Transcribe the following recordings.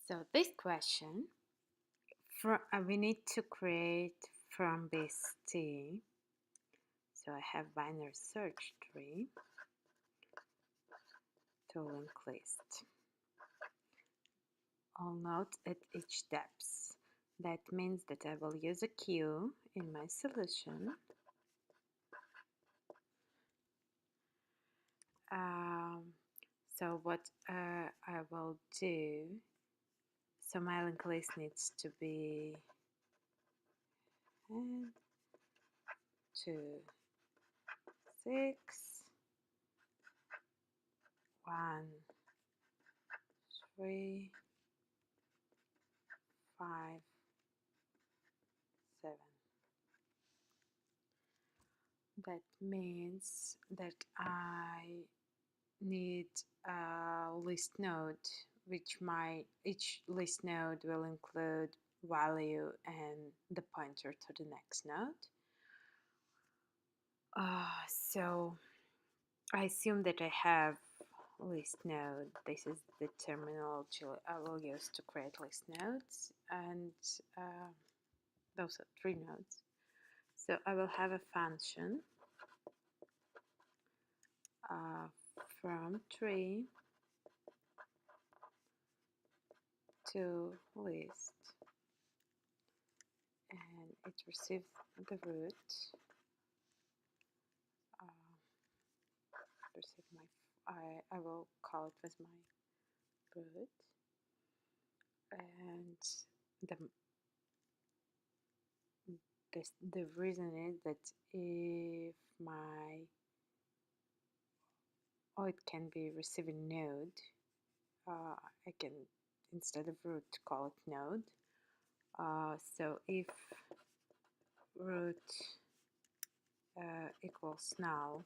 So this question, we need to create from this T. So I have binary search tree to linked list. All nodes at each depth. That means that I will use a queue in my solution. So what I will do, so my linked list needs to be 2, 6, 1, 3, 5, 7. That means that I need a list node, which each list node will include value and the pointer to the next node. So I assume that I have list node. This is the terminology I will use to create list nodes, and those are 3 nodes. So I will have a function from tree to list, and it receives the root. Receive I will call it as my root, and the reason is that if it can be receiving node, I can, instead of root, call it node. So if root equals null,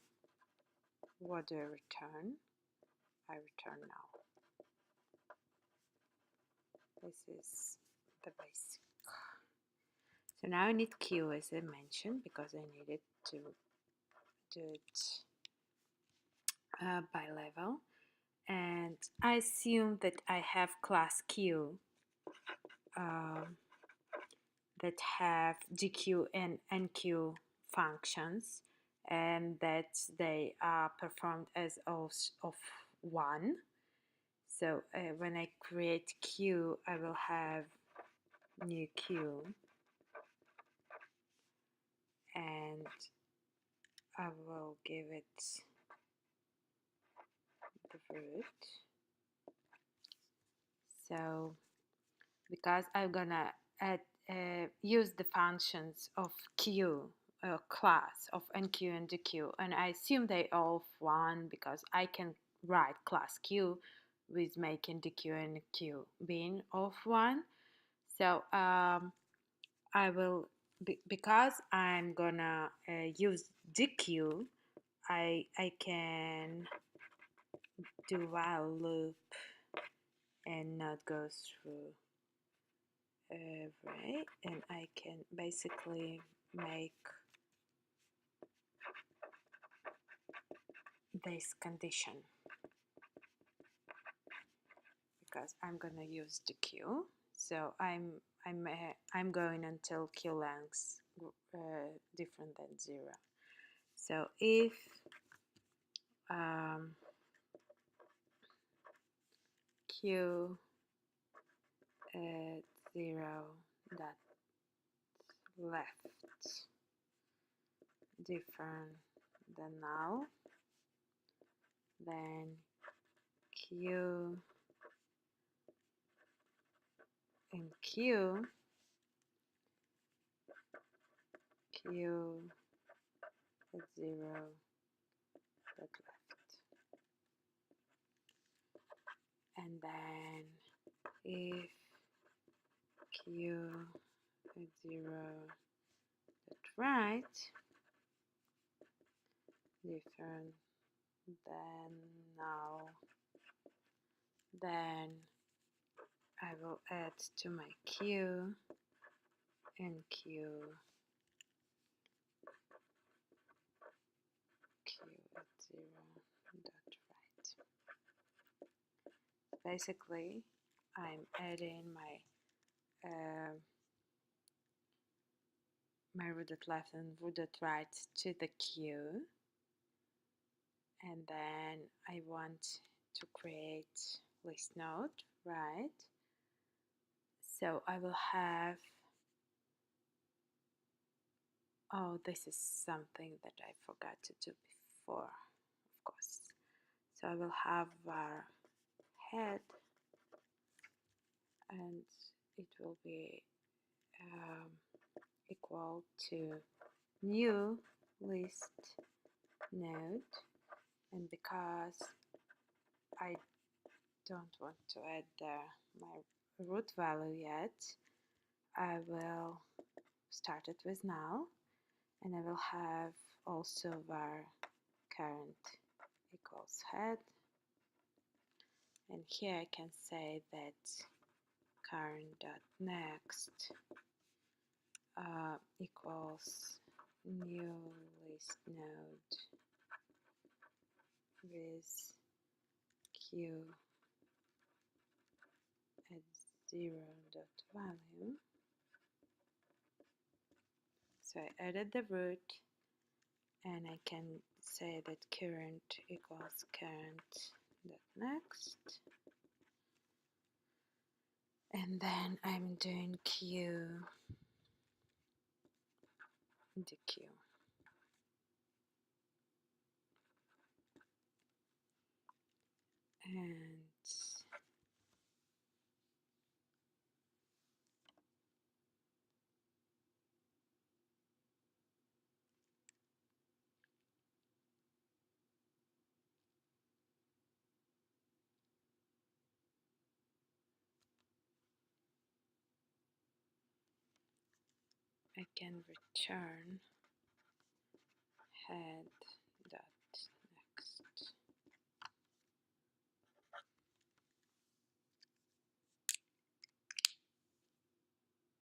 what do I return? I return null. This is the basic. So now I need queue, as I mentioned, because I needed to do it by level. And I assume that I have class Q that have GQ and NQ functions, and that they are performed as of 1. So when I create Q, I will have new Q, and I will give it the root. So because I'm gonna use the functions of Q class of NQ and DQ, and I assume they all of 1 because I can write class Q with making DQ and Q being of 1. So I will, because I'm gonna use DQ, I can do while loop and not go through array, and I can basically make this condition, because I'm gonna use the queue. So I'm going until queue length different than 0. So if queue at 0 dot left different than null, then queue in queue at 0 dot left, and then if q at 0 dot right different than null, then I will add to my queue and queue at 0 dot right. Basically, I'm adding my rooted left and rooted right to the queue, and then I want to create list node, right? So I will have, oh, this is something that I forgot to do before, of course. So I will have var head, and it will be equal to new list node, and because I don't want to add my root value yet, I will start it with null, and I will have also var current equals head, and here I can say that current.next equals new list node with queue at 0.value. So I added the root, and I can say that current equals current.next, and then I'm doing queue in the queue. And I can return